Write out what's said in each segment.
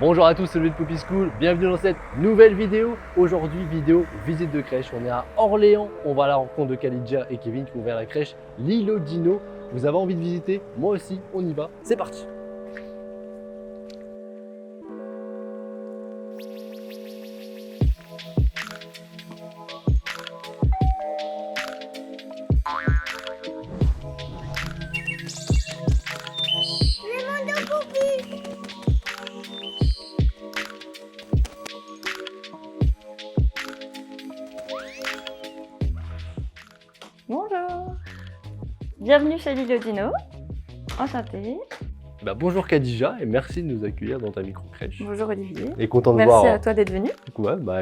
Bonjour à tous, c'est Louis de Poppy School, bienvenue dans cette nouvelle vidéo. Aujourd'hui, vidéo visite de crèche. On est à Orléans, on va à la rencontre de Khadija et Kevin qui ont ouvert la crèche Lilo Dino. Vous avez envie de visiter? Moi aussi, on y va, c'est parti. Bonjour, bienvenue chez Lilo Dino, enchantée. Bonjour Khadija et merci de nous accueillir dans ta micro-crèche. Bonjour Olivier, Et content de merci voir, à toi d'être venu.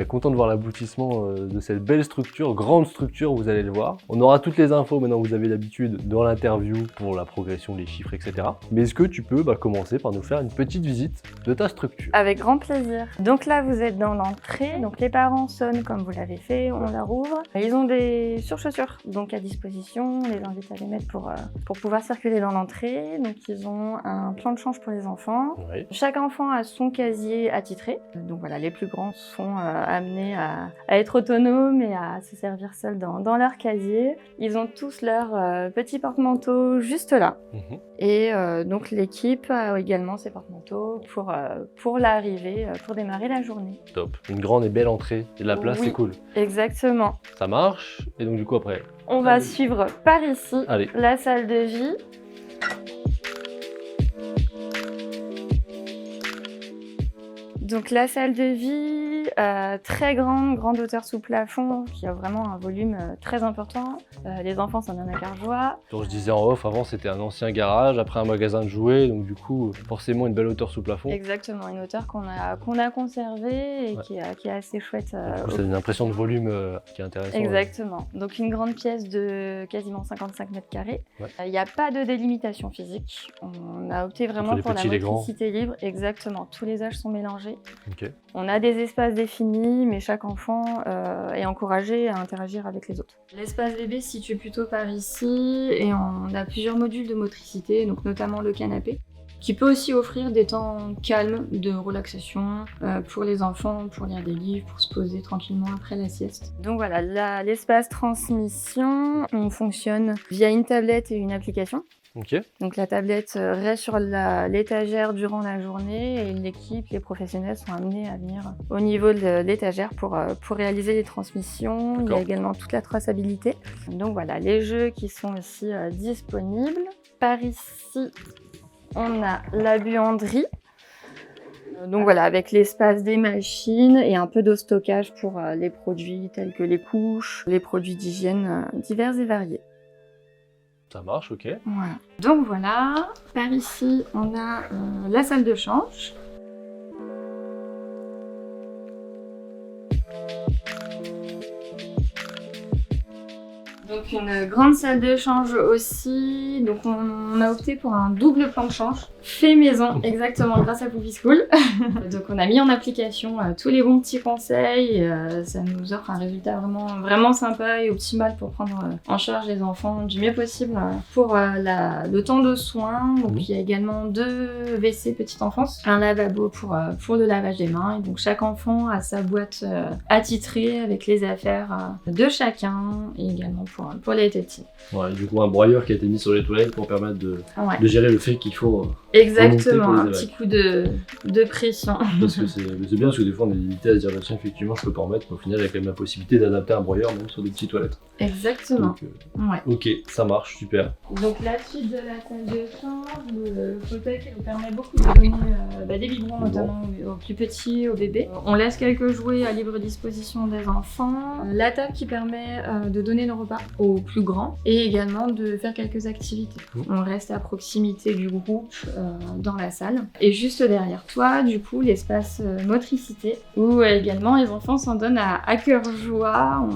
content de voir l'aboutissement de cette belle structure, grande structure, vous allez le voir. On aura toutes les infos maintenant, vous avez l'habitude dans l'interview pour la progression, les chiffres, etc. Mais est-ce que tu peux commencer par nous faire une petite visite de ta structure? Avec grand plaisir. Donc là vous êtes dans l'entrée, donc les parents sonnent comme vous l'avez fait, on leur ouvre. Ils ont des surchaussures donc à disposition, on les invite à les mettre pour pouvoir circuler dans l'entrée. Donc ils ont un plan de change pour les enfants. Oui. Chaque enfant a son casier attitré. Donc voilà, les plus grands sont amenés à être autonomes et à se servir seuls dans leur casier. Ils ont tous leur petit porte-manteau juste là. Et donc l'équipe a également ses porte-manteaux pour l'arrivée, pour démarrer la journée. Top. Une grande et belle entrée. Et de la place, Oui. c'est cool. Exactement. Ça marche. Et donc du coup après, On va suivre par ici allez. la salle de vie. Donc la salle de vie, très grande hauteur sous plafond, qui a vraiment un volume très important. Les enfants s'en donnent à cœur joie. Donc je disais en off, avant c'était un ancien garage, après un magasin de jouets, donc du coup forcément une belle hauteur sous plafond. Exactement, une hauteur qu'on a conservée et Ouais. qui est assez chouette. Du coup, ça donne une impression de volume qui est intéressante. Exactement. Donc une grande pièce de quasiment 55 mètres carrés. Ouais. Il n'y a pas de délimitation physique. On a opté vraiment Entre les pour la petits et les grands. motricité libre. Exactement. Tous les âges sont mélangés. Ok. On a des espaces définis, mais chaque enfant est encouragé à interagir avec les autres. L'espace bébé se situe plutôt par ici et on a plusieurs modules de motricité, donc notamment le canapé, qui peut aussi offrir des temps calmes de relaxation pour les enfants, pour lire des livres, pour se poser tranquillement après la sieste. Donc voilà, l'espace transmission, on fonctionne via une tablette et une application. Ok. Donc la tablette reste sur l'étagère durant la journée et l'équipe, les professionnels sont amenés à venir au niveau de l'étagère pour réaliser les transmissions. Il y a D'accord. également toute la traçabilité. Donc voilà, les jeux qui sont aussi disponibles. Par ici, on a la buanderie. Donc voilà, avec l'espace des machines et un peu de stockage pour les produits tels que les couches, les produits d'hygiène divers et variés. Ça marche, ok. Voilà. Donc voilà, par ici, on a la salle de change. Donc une grande salle de change aussi. Donc on a opté pour un double plan de change fait maison, exactement, grâce à Poppy School. Donc on a mis en application tous les bons petits conseils. Ça nous offre un résultat vraiment sympa et optimal pour prendre en charge les enfants du mieux possible pour le temps de soins. Donc il y a également 2 WC petite enfance, un lavabo pour le lavage des mains. Et donc chaque enfant a sa boîte attitrée avec les affaires de chacun et également pour les tétines. Ouais, du coup un broyeur qui a été mis sur les toilettes pour permettre de gérer le fait qu'il faut... Exactement, pour les un élèves. petit coup de pression. Parce que c'est bien, parce que des fois on est limité à se dire tiens effectivement je peux pas en mettre, mais au final il y a quand même la possibilité d'adapter un broyeur même sur des petites toilettes. Exactement. Donc, Ouais. ok, ça marche, super. Donc la suite de la salle de chambre, le fauteuil qui nous permet beaucoup de donner des biberons notamment aux plus petits, aux bébés. On laisse quelques jouets à libre disposition des enfants. La table qui permet de donner le repas aux plus grands et également de faire quelques activités. On reste à proximité du groupe dans la salle. Et juste derrière toi, du coup, l'espace motricité où également les enfants s'en donnent à cœur joie.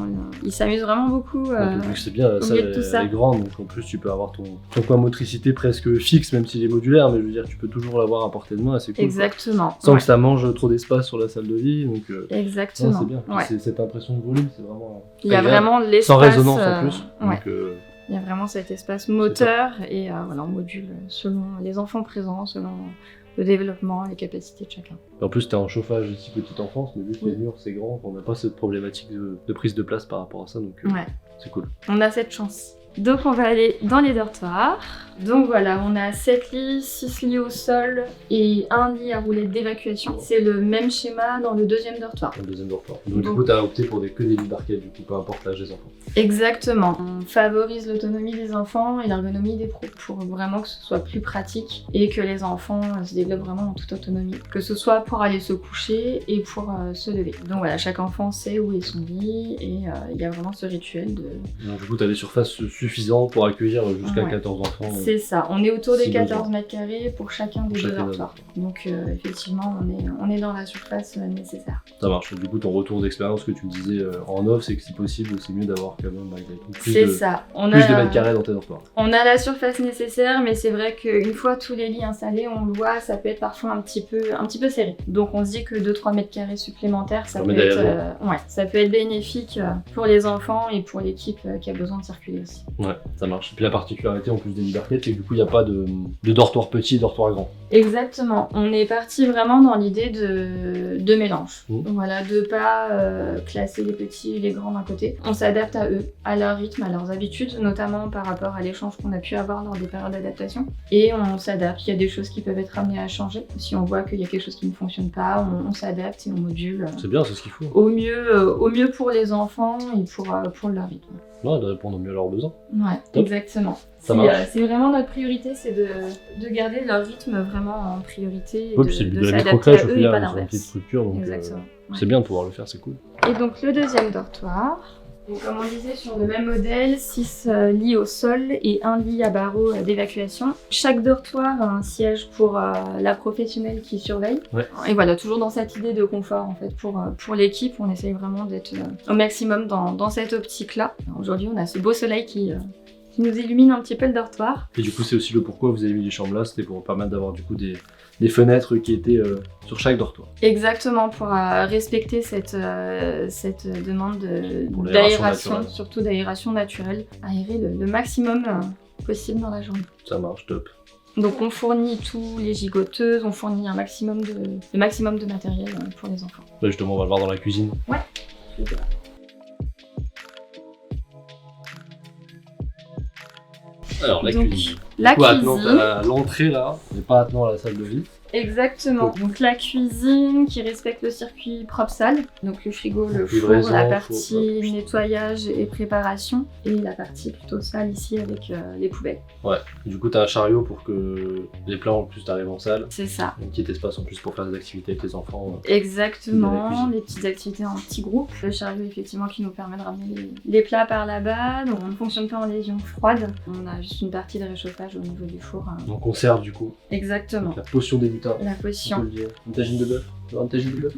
Ils s'amusent vraiment beaucoup. C'est bien, la salle milieu de tout ça. elle est grande, donc en plus tu peux avoir ton coin motricité presque fixe, même s'il est modulaire, mais je veux dire tu peux toujours l'avoir à portée de main, c'est cool. Exactement. Quoi. Sans Ouais. que ça mange trop d'espace sur la salle de vie, donc Exactement. non, c'est bien. Puis Ouais. cette impression de volume, c'est vraiment Il y a agréable. vraiment l'espace. Sans résonance en plus. Ouais. Donc, Il y a vraiment cet espace moteur et voilà, on module selon les enfants présents, selon le développement, les capacités de chacun. En plus, t'es en chauffage ici petite enfance, mais vu que les murs c'est grand, on n'a pas cette problématique de prise de place par rapport à ça, donc Ouais. c'est cool. On a cette chance. Donc on va aller dans les dortoirs. Donc voilà, on a 7 lits, 6 lits au sol et un lit à roulette d'évacuation. C'est le même schéma dans le deuxième dortoir. Le deuxième dortoir. Donc du coup, t'as opté pour que des lits barquettes, du coup, peu importe l'âge des enfants. Exactement. On favorise l'autonomie des enfants et l'ergonomie des pros pour vraiment que ce soit plus pratique et que les enfants se développent vraiment en toute autonomie. Que ce soit pour aller se coucher et pour se lever. Donc voilà, chaque enfant sait où est son lit et il y a vraiment ce rituel de... Donc du coup, t'as des surfaces suffisantes pour accueillir jusqu'à Ouais. 14 enfants. C'est ça, on est autour des Si 14 besoin. mètres carrés pour chacun des deux Chacun des dortoirs. Donc effectivement, on est dans la surface nécessaire. Ça marche. Du coup, ton retour d'expérience que tu me disais en off, c'est que si possible, c'est mieux d'avoir quand même malgré tout C'est ça. plus de mètres carrés dans tes dortoirs. On a la surface nécessaire, mais c'est vrai qu'une fois tous les lits installés, on le voit, ça peut être parfois un petit peu serré. Donc on se dit que 2-3 mètres carrés supplémentaires, ça permet peut être, d'aérer. ça peut être bénéfique pour les enfants et pour l'équipe qui a besoin de circuler aussi. Ouais, ça marche. Et puis la particularité en plus des lits barquettes, c'est que du coup, il n'y a pas de dortoir petit et dortoir grand. Exactement. On est parti vraiment dans l'idée de mélange. Mmh. Voilà, de pas classer les petits et les grands d'un côté. On s'adapte à eux, à leur rythme, à leurs habitudes, notamment par rapport à l'échange qu'on a pu avoir lors des périodes d'adaptation. Et on s'adapte. Il y a des choses qui peuvent être amenées à changer. Si on voit qu'il y a quelque chose qui ne fonctionne pas, on s'adapte et on module C'est bien, c'est ce qu'il faut. au mieux pour les enfants et pour leur rythme. Ouais, de répondre au mieux à leurs besoins. Ouais, Top. exactement. Ça marche. C'est vraiment notre priorité, c'est de garder leur rythme vraiment en priorité et Ouais, puis c'est le but de la s'adapter microcrèche à au eux et final, pas ils ont une petite l'inverse. structure, donc Exactement. Ouais. c'est bien de pouvoir le faire, c'est cool. Et donc le deuxième dortoir, donc, comme on disait sur le même modèle, 6 lits au sol et un lit à barreaux d'évacuation. Chaque dortoir a un siège pour la professionnelle qui surveille. Ouais. Et voilà, toujours dans cette idée de confort en fait pour l'équipe, on essaye vraiment d'être au maximum dans cette optique-là. Aujourd'hui, on a ce beau soleil qui nous illumine un petit peu le dortoir. Et du coup, c'est aussi le pourquoi vous avez mis les chambres là, c'était pour permettre d'avoir du coup des fenêtres qui étaient sur chaque dortoir. Exactement, pour respecter cette demande Pour l'aération d'aération, naturelle. surtout d'aération naturelle, aérer le maximum possible dans la journée. Ça marche, top. Donc on fournit tous les gigoteuses, on fournit le maximum de matériel pour les enfants. Là, justement, on va le voir dans la cuisine. Alors, la Donc, cuisine. La Du coup, attenant cuisine, à l'entrée là, mais pas attenant à la salle de vie. exactement. Donc la cuisine qui respecte le circuit propre-salle. Donc le frigo, le four, Livraison, la four, partie hop. nettoyage et préparation. Et la partie plutôt salle ici avec les poubelles. Ouais. Du coup, t'as un chariot pour que les plats en plus t'arrivent en salle. C'est ça. Un petit espace en plus pour faire des activités avec les enfants. Dans la Exactement, cuisine. des petites activités en petits groupes. Le chariot effectivement qui nous permet de ramener les plats par là-bas. Donc on ne fonctionne pas en légion froide. On a juste une partie de réchauffage au niveau du four. On conserve du coup. Exactement. La potion débutant. La On peut potion. le dire. Une tagine de bœuf. Une tagine de bœuf.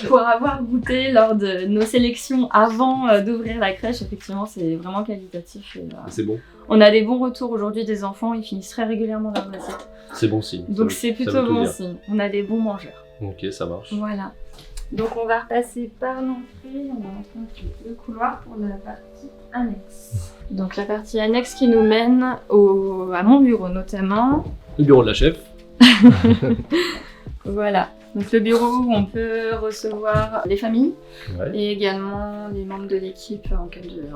Pour avoir goûté lors de nos sélections avant d'ouvrir la crèche, effectivement c'est vraiment qualitatif. Et, C'est bon. on a des bons retours aujourd'hui des enfants, ils finissent très régulièrement leurs assiettes. C'est bon signe. Donc Ça c'est veut- ça plutôt veut tout bon dire. signe. On a des bons mangeurs. Ok, ça marche. Voilà. Donc on va repasser par l'entrée, on va rentrer un petit peu le couloir pour la partie annexe. Donc la partie annexe qui nous mène à mon bureau notamment. Le bureau de la chef. Voilà. Donc le bureau où on peut recevoir les familles Ouais. et également les membres de l'équipe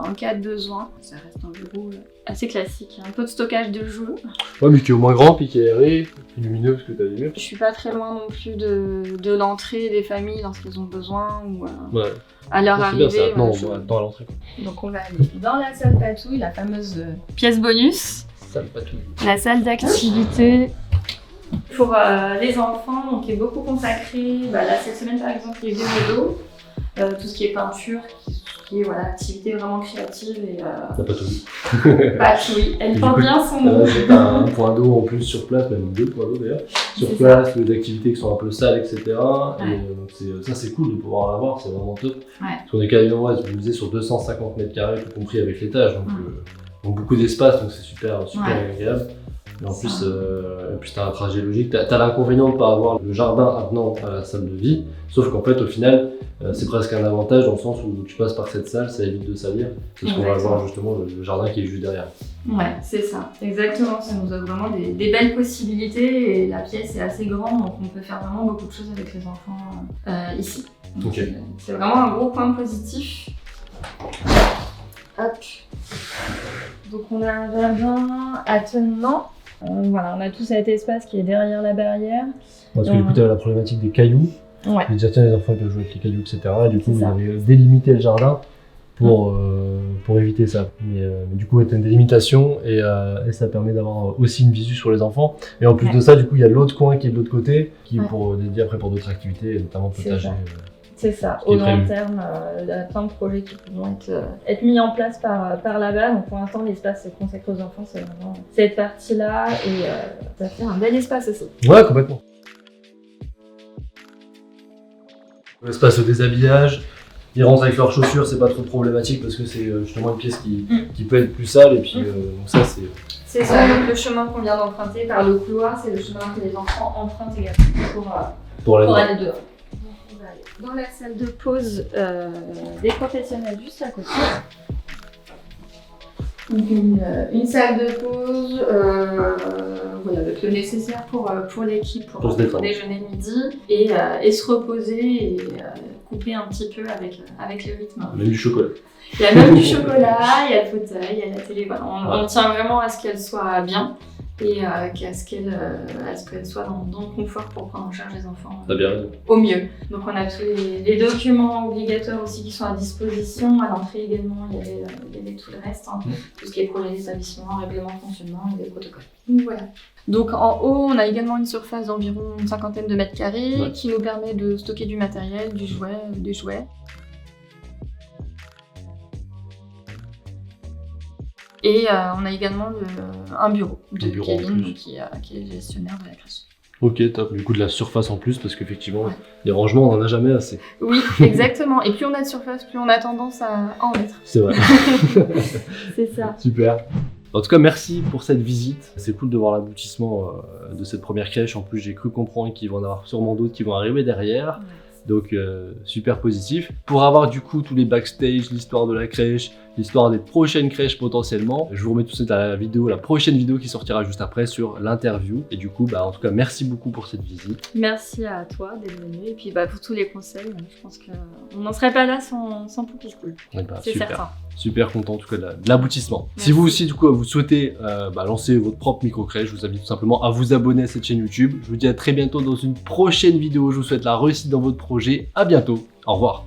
en cas de besoin. Ça reste un bureau assez classique, un peu de stockage de jeux. Ouais, mais qui est au moins grand, puis qui est aéré, puis lumineux parce que t'as des murs. Je suis pas très loin non plus de l'entrée des familles lorsqu'elles ont besoin ou Ouais. à leur C'est bien, arrivée. c'est maintenant, voilà, on attend à l'entrée. Quoi. Donc on va aller dans la salle patouille, la fameuse pièce bonus, Ça me patouille. la salle d'activité pour les enfants, donc qui est beaucoup consacrée. Là cette semaine par exemple il y a eu des modos, tout ce qui est peinture, qui est voilà, activité vraiment créative et Ça patouille. patouille. Elle Du porte coup, bien son nom. C'est un point d'eau en plus sur place, même 2 points d'eau d'ailleurs. Sur C'est place, les activités qui sont un peu sales, etc. Ouais. Et donc ça c'est cool de pouvoir en avoir, c'est vraiment top. Ouais. Parce qu'on est quasiment, ouais, je vous disais, sur 250 mètres carrés, tout compris avec l'étage. Donc beaucoup d'espace, donc c'est super Ouais. agréable. Et en plus t'as un trajet logique. T'as l'inconvénient de ne pas avoir le jardin attenant à la salle de vie. Sauf qu'en fait, au final, c'est presque un avantage dans le sens où tu passes par cette salle, ça évite de salir. C'est ce qu'on va voir justement, le jardin qui est juste derrière. Ouais, c'est ça, exactement. Ça nous offre vraiment des belles possibilités et la pièce est assez grande, donc on peut faire vraiment beaucoup de choses avec les enfants ici. Donc, Ok. c'est vraiment un gros point positif. Hop. Donc on a un jardin attenant. Voilà, on a tout cet espace qui est derrière la barrière. Parce que du coup, tu as la problématique des cailloux. Ouais. Tu dis, tiens, les enfants ils peuvent jouer avec les cailloux, etc. Et du coup, C'est vous ça. avez délimité le jardin pour éviter ça. Mais du coup, tu as une délimitation et ça permet d'avoir aussi une visu sur les enfants. Et en plus Ouais. de ça, du coup, il y a l'autre coin qui est de l'autre côté, qui est Ouais. pour dédié après pour d'autres activités, notamment C'est potager. ça. C'est ça, qui est au long prévu. terme, il y a plein de projets qui pourront être mis en place par là-bas. Donc pour l'instant, l'espace consacré aux enfants, c'est vraiment cette partie-là et ça fait un bel espace aussi. Ouais, complètement. L'espace au déshabillage, ils rentrent avec leurs chaussures, c'est pas trop problématique parce que c'est justement une pièce qui peut être plus sale et puis donc ça c'est... C'est ça, donc le chemin qu'on vient d'emprunter par le couloir, c'est le chemin que les enfants empruntent également Pour la pour aller dehors. Donc, on va aller dans la salle de pause des professionnels juste à côté. Donc une salle de pause voilà, avec le nécessaire pour l'équipe Pour se détendre. déjeuner le midi et se reposer et couper un petit peu avec le rythme. Même du chocolat. Il y a même du chocolat, il y a le fauteuil, il y a la télé. Voilà, on tient vraiment à ce qu'elle soit bien et à ce qu'elle soit dans le confort pour prendre en charge les enfants T'as bien raison. au mieux. Donc on a tous les documents obligatoires aussi qui sont à disposition. À l'entrée également, il y avait tout le reste, hein. Tout ce qui est projet d'établissement, règlement de fonctionnement et des protocoles. Donc voilà. Donc en haut, on a également une surface d'environ une cinquantaine de mètres carrés Ouais. qui nous permet de stocker du matériel, des jouets. Et on a également un bureau de Un bureau en Kevin plus. qui est le gestionnaire de la crèche. Ok, top. Du coup, de la surface en plus parce qu'effectivement, Ouais. les rangements, on en a jamais assez. Oui, exactement. Et plus on a de surface, plus on a tendance à en mettre. C'est vrai. C'est ça. Super. En tout cas, merci pour cette visite. C'est cool de voir l'aboutissement de cette première crèche. En plus, j'ai cru comprendre qu'il va y en avoir sûrement d'autres qui vont arriver derrière. Donc, super positif. Pour avoir du coup tous les backstage, l'histoire de la crèche, l'histoire des prochaines crèches potentiellement, je vous remets tout ça à la prochaine vidéo qui sortira juste après sur l'interview. Et du coup, en tout cas, merci beaucoup pour cette visite. Merci à toi d'être venu et puis pour tous les conseils. Je pense qu'on n'en serait pas là sans Poupy School. Et C'est super. certain. Super content en tout cas de l'aboutissement. Si Merci. vous aussi du coup vous souhaitez lancer votre propre micro-crèche, je vous invite tout simplement à vous abonner à cette chaîne YouTube. Je vous dis à très bientôt dans une prochaine vidéo. Je vous souhaite la réussite dans votre projet. À bientôt. Au revoir.